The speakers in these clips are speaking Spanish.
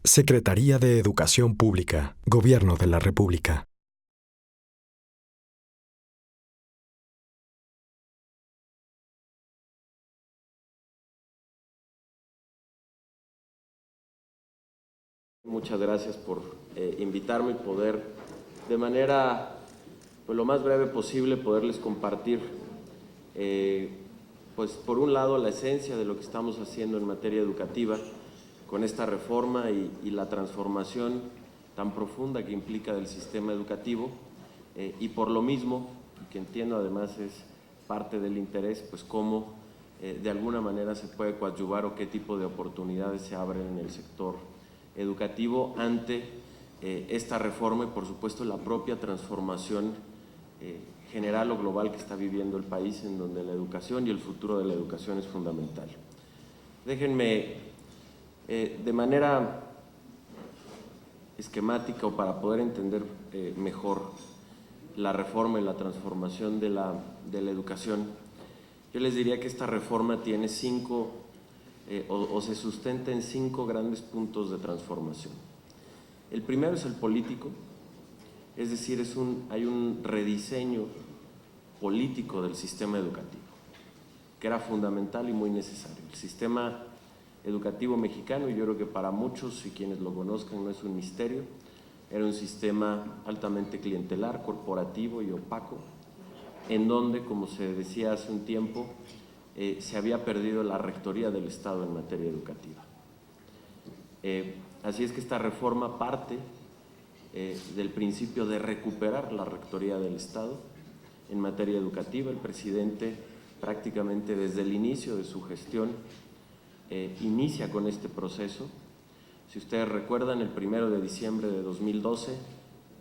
Secretaría de Educación Pública, Gobierno de la República. Muchas gracias por invitarme y poder, de manera pues, lo más breve posible, poderles compartir, pues por un lado, la esencia de lo que estamos haciendo en materia educativa con esta reforma y la transformación tan profunda que implica del sistema educativo, y por lo mismo, que entiendo además es parte del interés, pues cómo de alguna manera se puede coadyuvar o qué tipo de oportunidades se abren en el sector educativo ante esta reforma y por supuesto la propia transformación general o global que está viviendo el país, en donde la educación y el futuro de la educación es fundamental. Déjenme de manera esquemática o para poder entender mejor la reforma y la transformación de la educación, yo les diría que esta reforma tiene o se sustenta en 5 grandes puntos de transformación. El primero es el político, es decir, hay un rediseño político del sistema educativo, que era fundamental y muy necesario. El sistema educativo mexicano, y yo creo que para muchos y quienes lo conozcan no es un misterio, era un sistema altamente clientelar, corporativo y opaco, en donde, como se decía hace un tiempo, se había perdido la rectoría del Estado en materia educativa. Así es que esta reforma parte del principio de recuperar la rectoría del Estado en materia educativa. El presidente prácticamente desde el inicio de su gestión inicia con este proceso. Si ustedes recuerdan, el 1 de diciembre de 2012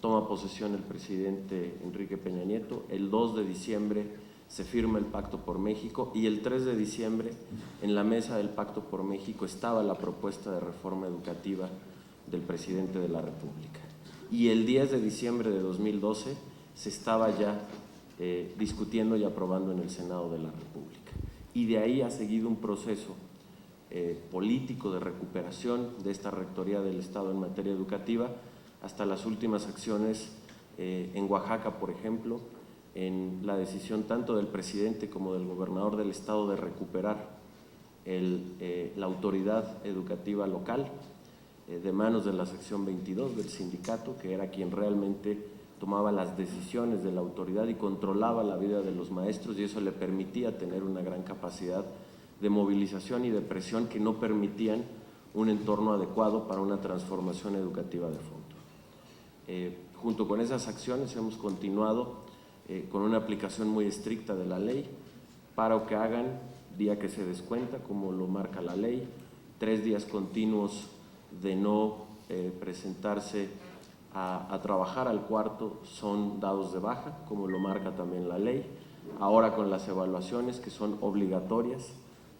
toma posesión el presidente Enrique Peña Nieto, el 2 de diciembre se firma el Pacto por México y el 3 de diciembre en la mesa del Pacto por México estaba la propuesta de reforma educativa del presidente de la República. Y el 10 de diciembre de 2012 se estaba ya discutiendo y aprobando en el Senado de la República. Y de ahí ha seguido un proceso político de recuperación de esta rectoría del Estado en materia educativa hasta las últimas acciones en Oaxaca, por ejemplo, en la decisión tanto del presidente como del gobernador del estado de recuperar la autoridad educativa local de manos de la sección 22 del sindicato, que era quien realmente tomaba las decisiones de la autoridad y controlaba la vida de los maestros, y eso le permitía tener una gran capacidad de movilización y de presión que no permitían un entorno adecuado para una transformación educativa de fondo. Junto con esas acciones hemos continuado con una aplicación muy estricta de la ley, paro que hagan, día que se descuenta, como lo marca la ley, 3 días continuos de no presentarse a trabajar al cuarto son dados de baja, como lo marca también la ley. Ahora con las evaluaciones que son obligatorias,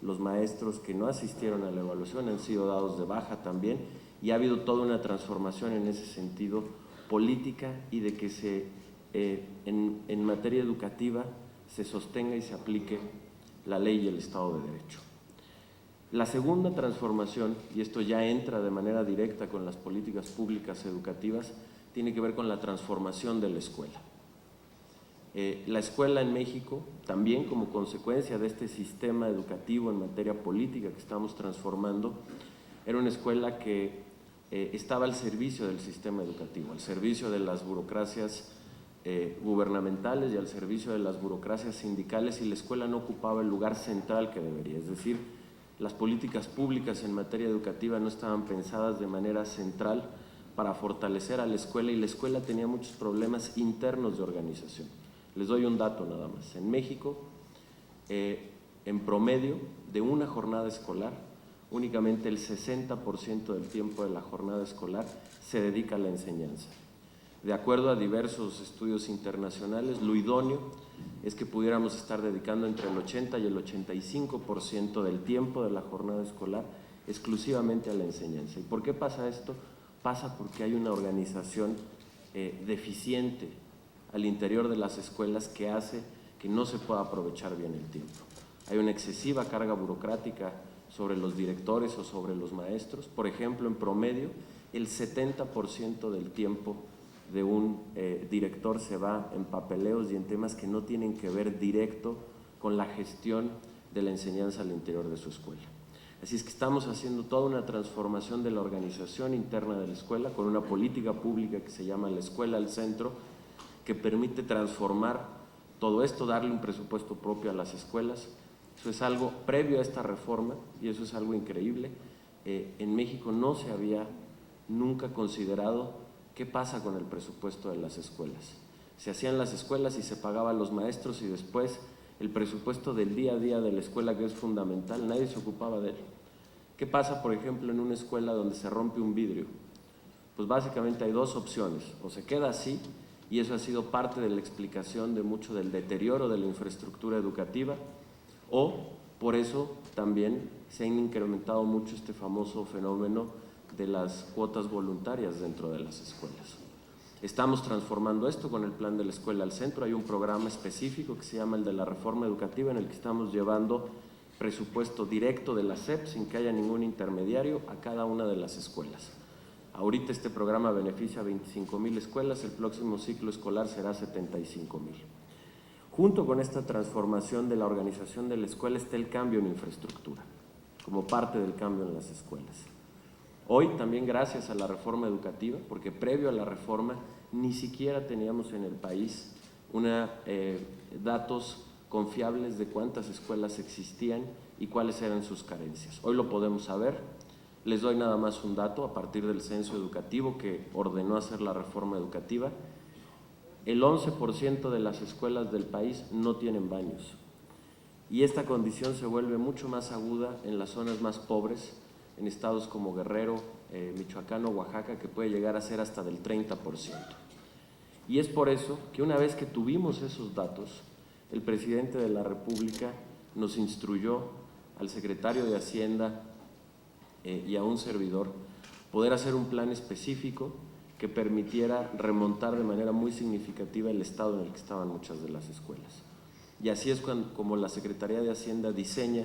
los maestros que no asistieron a la evaluación han sido dados de baja también, y ha habido toda una transformación en ese sentido política y de que en materia educativa se sostenga y se aplique la ley y el Estado de Derecho. La segunda transformación, y esto ya entra de manera directa con las políticas públicas educativas, tiene que ver con la transformación de la escuela. La escuela en México, también como consecuencia de este sistema educativo en materia política que estamos transformando, era una escuela que estaba al servicio del sistema educativo, al servicio de las burocracias gubernamentales y al servicio de las burocracias sindicales, y la escuela no ocupaba el lugar central que debería. Es decir, las políticas públicas en materia educativa no estaban pensadas de manera central para fortalecer a la escuela, y la escuela tenía muchos problemas internos de organización. Les doy un dato nada más. En México, en promedio de una jornada escolar, únicamente el 60% del tiempo de la jornada escolar se dedica a la enseñanza. De acuerdo a diversos estudios internacionales, lo idóneo es que pudiéramos estar dedicando entre el 80 y el 85% del tiempo de la jornada escolar exclusivamente a la enseñanza. ¿Y por qué pasa esto? Pasa porque hay una organización deficiente al interior de las escuelas que hace que no se pueda aprovechar bien el tiempo. Hay una excesiva carga burocrática sobre los directores o sobre los maestros. Por ejemplo, en promedio, el 70% del tiempo de un director se va en papeleos y en temas que no tienen que ver directo con la gestión de la enseñanza al interior de su escuela. Así es que estamos haciendo toda una transformación de la organización interna de la escuela con una política pública que se llama La Escuela al Centro, que permite transformar todo esto, darle un presupuesto propio a las escuelas. Eso es algo previo a esta reforma y eso es algo increíble. En México no se había nunca considerado qué pasa con el presupuesto de las escuelas. Se hacían las escuelas y se pagaban los maestros y después el presupuesto del día a día de la escuela, que es fundamental, nadie se ocupaba de él. ¿Qué pasa, por ejemplo, en una escuela donde se rompe un vidrio? Pues básicamente hay dos opciones, o se queda así, y eso ha sido parte de la explicación de mucho del deterioro de la infraestructura educativa, o por eso también se ha incrementado mucho este famoso fenómeno de las cuotas voluntarias dentro de las escuelas. Estamos transformando esto con el plan de la Escuela al Centro. Hay un programa específico que se llama el de la reforma educativa, en el que estamos llevando presupuesto directo de la SEP sin que haya ningún intermediario a cada una de las escuelas. Ahorita este programa beneficia a 25,000 escuelas, el próximo ciclo escolar será 75,000. Junto con esta transformación de la organización de la escuela está el cambio en infraestructura, como parte del cambio en las escuelas. Hoy también gracias a la reforma educativa, porque previo a la reforma ni siquiera teníamos en el país datos confiables de cuántas escuelas existían y cuáles eran sus carencias. Hoy lo podemos saber. Les doy nada más un dato a partir del censo educativo que ordenó hacer la reforma educativa. El 11% de las escuelas del país no tienen baños y esta condición se vuelve mucho más aguda en las zonas más pobres, en estados como Guerrero, Michoacán o Oaxaca, que puede llegar a ser hasta del 30%. Y es por eso que una vez que tuvimos esos datos, el presidente de la República nos instruyó al secretario de Hacienda y a un servidor poder hacer un plan específico que permitiera remontar de manera muy significativa el estado en el que estaban muchas de las escuelas. Y así es como la Secretaría de Hacienda diseña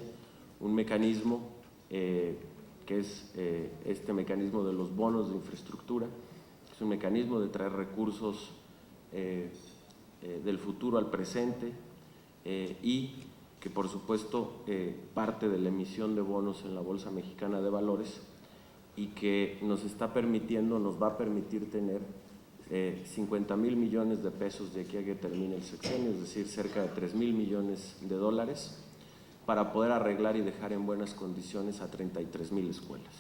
un mecanismo que es este mecanismo de los bonos de infraestructura. Es un mecanismo de traer recursos del futuro al presente y que por supuesto parte de la emisión de bonos en la Bolsa Mexicana de Valores y que nos va a permitir tener 50,000 millones de pesos de aquí a que termine el sexenio, es decir, cerca de 3,000 millones de dólares, para poder arreglar y dejar en buenas condiciones a 33,000 escuelas.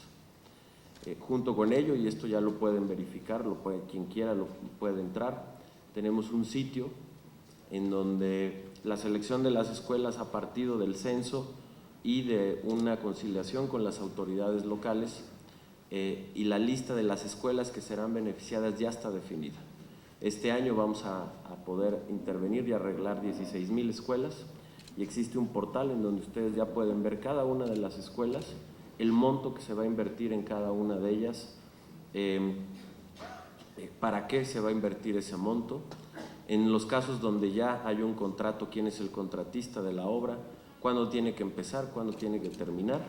Junto con ello, y esto ya lo pueden verificar, quien quiera lo puede entrar, tenemos un sitio en donde la selección de las escuelas ha partido del censo y de una conciliación con las autoridades locales y la lista de las escuelas que serán beneficiadas ya está definida. Este año vamos a poder intervenir y arreglar 16,000 escuelas y existe un portal en donde ustedes ya pueden ver cada una de las escuelas, el monto que se va a invertir en cada una de ellas, para qué se va a invertir ese monto. En los casos donde ya hay un contrato, quién es el contratista de la obra, cuándo tiene que empezar, cuándo tiene que terminar,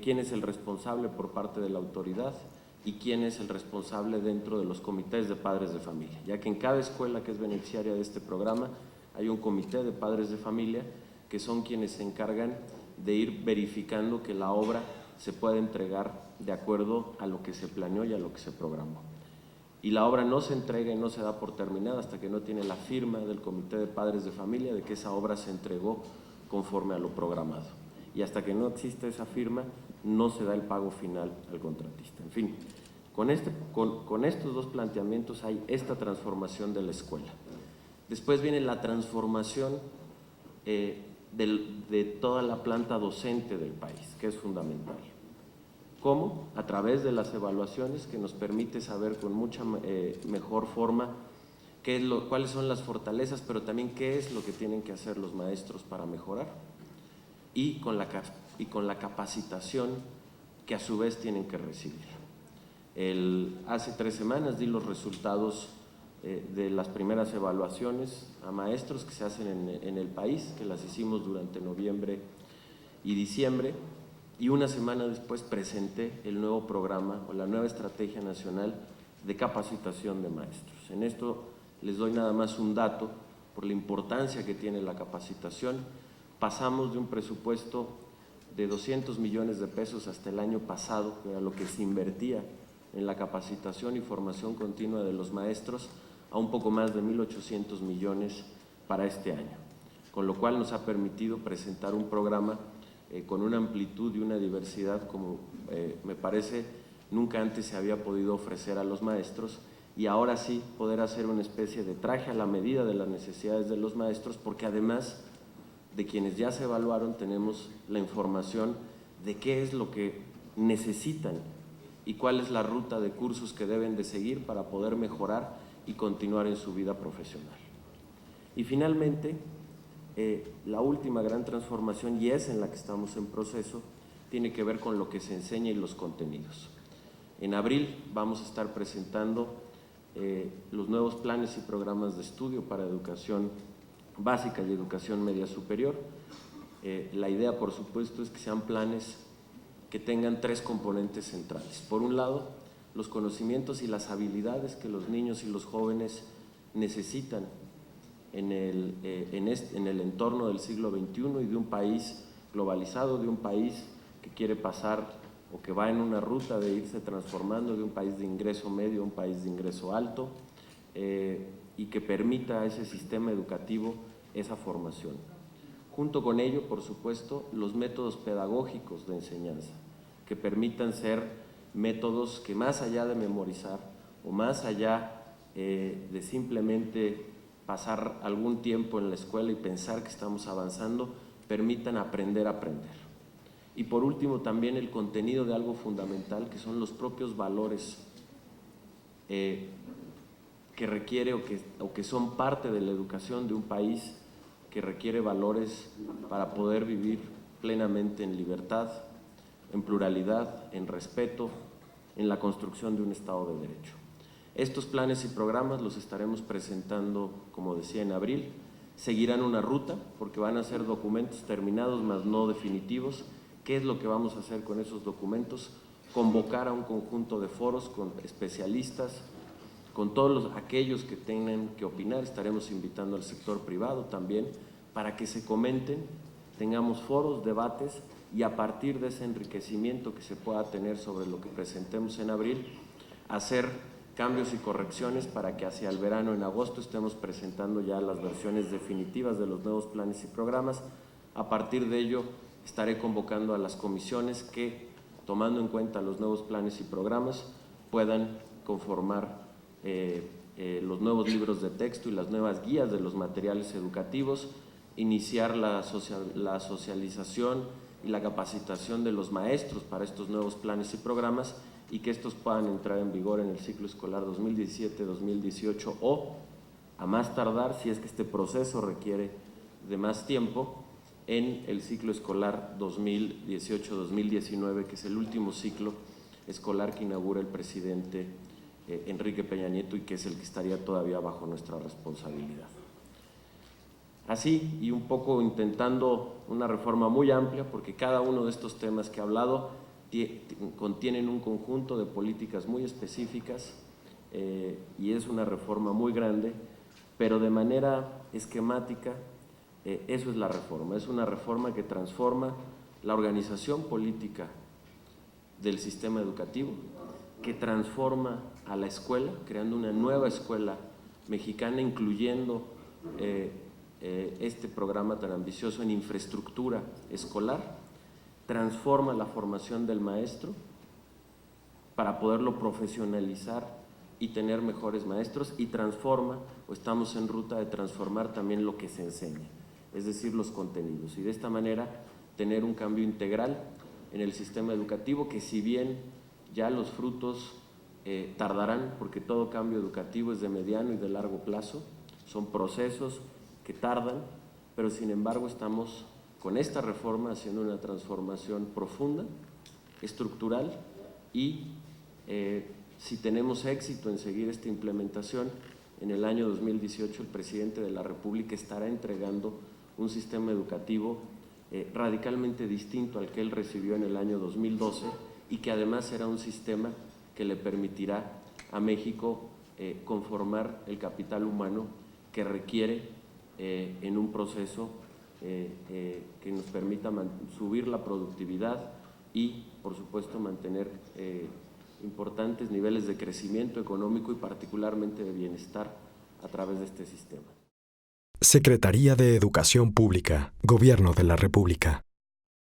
quién es el responsable por parte de la autoridad y quién es el responsable dentro de los comités de padres de familia, ya que en cada escuela que es beneficiaria de este programa hay un comité de padres de familia que son quienes se encargan de ir verificando que la obra se pueda entregar de acuerdo a lo que se planeó y a lo que se programó. Y la obra no se entrega y no se da por terminada hasta que no tiene la firma del comité de padres de familia de que esa obra se entregó conforme a lo programado. Y hasta que no existe esa firma, no se da el pago final al contratista. En fin, con estos dos planteamientos hay esta transformación de la escuela. Después viene la transformación de toda la planta docente del país, que es fundamental. ¿Cómo? A través de las evaluaciones que nos permite saber con mucha mejor forma cuáles son las fortalezas, pero también qué es lo que tienen que hacer los maestros para mejorar y con la capacitación que a su vez tienen que recibir. Hace 3 semanas di los resultados de las primeras evaluaciones a maestros que se hacen en el país, que las hicimos durante noviembre y diciembre, y una semana después presenté el nuevo programa o la nueva estrategia nacional de capacitación de maestros. En esto les doy nada más un dato por la importancia que tiene la capacitación. Pasamos de un presupuesto de 200 millones de pesos hasta el año pasado, que era lo que se invertía en la capacitación y formación continua de los maestros, a un poco más de 1.800 millones para este año, con lo cual nos ha permitido presentar un programa con una amplitud y una diversidad como me parece nunca antes se había podido ofrecer a los maestros, y ahora sí poder hacer una especie de traje a la medida de las necesidades de los maestros, porque además de quienes ya se evaluaron tenemos la información de qué es lo que necesitan y cuál es la ruta de cursos que deben de seguir para poder mejorar y continuar en su vida profesional. Y finalmente, la última gran transformación, y es en la que estamos en proceso, tiene que ver con lo que se enseña y los contenidos. En abril vamos a estar presentando los nuevos planes y programas de estudio para educación básica y educación media superior. La idea, por supuesto, es que sean planes que tengan tres componentes centrales. Por un lado, los conocimientos y las habilidades que los niños y los jóvenes necesitan en el entorno del siglo XXI y de un país globalizado, de un país que quiere pasar o que va en una ruta de irse transformando de un país de ingreso medio a un país de ingreso alto, y que permita a ese sistema educativo esa formación. Junto con ello, por supuesto, los métodos pedagógicos de enseñanza, que permitan ser métodos que más allá de memorizar o más allá de simplemente pasar algún tiempo en la escuela y pensar que estamos avanzando, permitan aprender a aprender. Y por último, también el contenido de algo fundamental, que son los propios valores que requiere o que son parte de la educación de un país, que requiere valores para poder vivir plenamente en libertad, en pluralidad, en respeto, en la construcción de un Estado de Derecho. Estos planes y programas los estaremos presentando, como decía, en abril. Seguirán una ruta, porque van a ser documentos terminados, mas no definitivos. ¿Qué es lo que vamos a hacer con esos documentos? Convocar a un conjunto de foros con especialistas, con todos aquellos que tengan que opinar. Estaremos invitando al sector privado también para que se comenten, tengamos foros, debates, y a partir de ese enriquecimiento que se pueda tener sobre lo que presentemos en abril, hacer cambios y correcciones para que hacia el verano, en agosto, estemos presentando ya las versiones definitivas de los nuevos planes y programas. A partir de ello, estaré convocando a las comisiones que, tomando en cuenta los nuevos planes y programas, puedan conformar los nuevos libros de texto y las nuevas guías de los materiales educativos, iniciar la socialización y la capacitación de los maestros para estos nuevos planes y programas, y que estos puedan entrar en vigor en el ciclo escolar 2017-2018 o, a más tardar, si es que este proceso requiere de más tiempo, en el ciclo escolar 2018-2019, que es el último ciclo escolar que inaugura el presidente Enrique Peña Nieto y que es el que estaría todavía bajo nuestra responsabilidad. Así, y un poco intentando una reforma muy amplia, porque cada uno de estos temas que he hablado contienen un conjunto de políticas muy específicas, y es una reforma muy grande, pero de manera esquemática. Eso es la reforma, es una reforma que transforma la organización política del sistema educativo, que transforma a la escuela, creando una nueva escuela mexicana, incluyendo este programa tan ambicioso en infraestructura escolar, transforma la formación del maestro para poderlo profesionalizar y tener mejores maestros, y transforma, o estamos en ruta de transformar también lo que se enseña, es decir, los contenidos, y de esta manera tener un cambio integral en el sistema educativo, que si bien ya los frutos tardarán, porque todo cambio educativo es de mediano y de largo plazo, son procesos que tardan, pero sin embargo estamos con esta reforma haciendo una transformación profunda, estructural, y si tenemos éxito en seguir esta implementación, en el año 2018 el presidente de la República estará entregando un sistema educativo radicalmente distinto al que él recibió en el año 2012 y que además será un sistema que le permitirá a México conformar el capital humano que requiere en un proceso que nos permita subir la productividad y, por supuesto, mantener importantes niveles de crecimiento económico y particularmente de bienestar a través de este sistema. Secretaría de Educación Pública, Gobierno de la República.